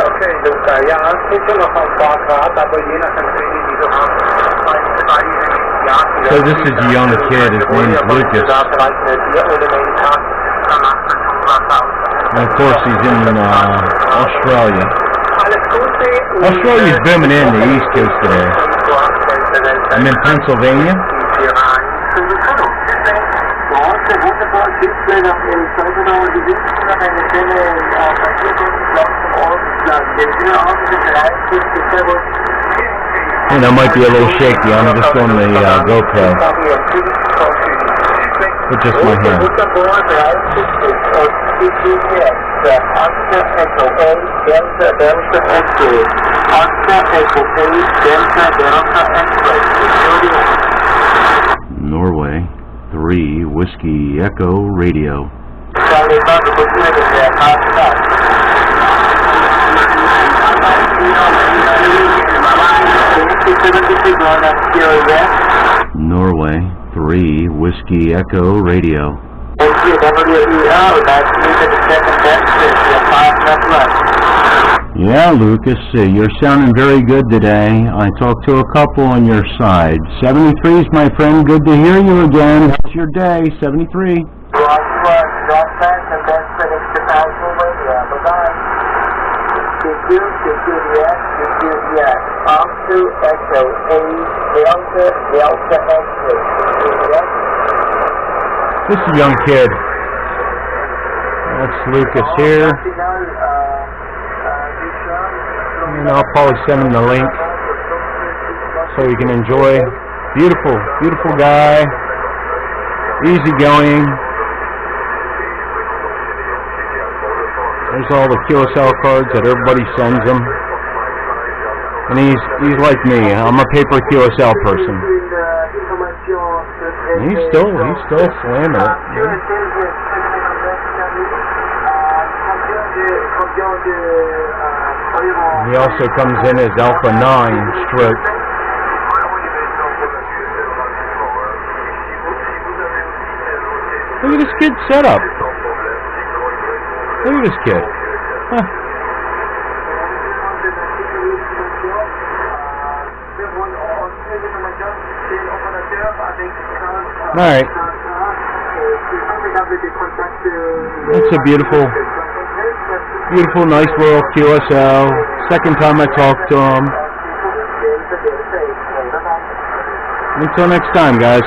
Okay, Luca, ja, es ist schon noch ein paar Grad, aber je nach Empfehlung, die du hast, So this is a young kid, his name is Lucas. And of course he's in Australia. Australia's booming in the East Coast today. I'm in Pennsylvania. And I might be a little shaky, I'm just on the GoPro. With just my hand. Norway 3 Whiskey Echo Radio. Norway 3 Whiskey Echo Radio. Yeah, Lucas, you're sounding very good today. I talked to a couple on your side. 73's, my friend, good to hear you again. How's your day, 73? This is a young kid. That's Lucas here. And I'll probably send him the link so he can enjoy. Beautiful, beautiful guy. Easygoing. There's all the QSO cards that everybody sends him. And he's like me. I'm a paper QSL person. And he's still slamming it. Yeah. He also comes in as Alpha 9 stroke. Look at this kid's setup. Look at this kid. Huh. Alright. That's a beautiful, nice little QSO. Second time I talked to him. Until next time, guys.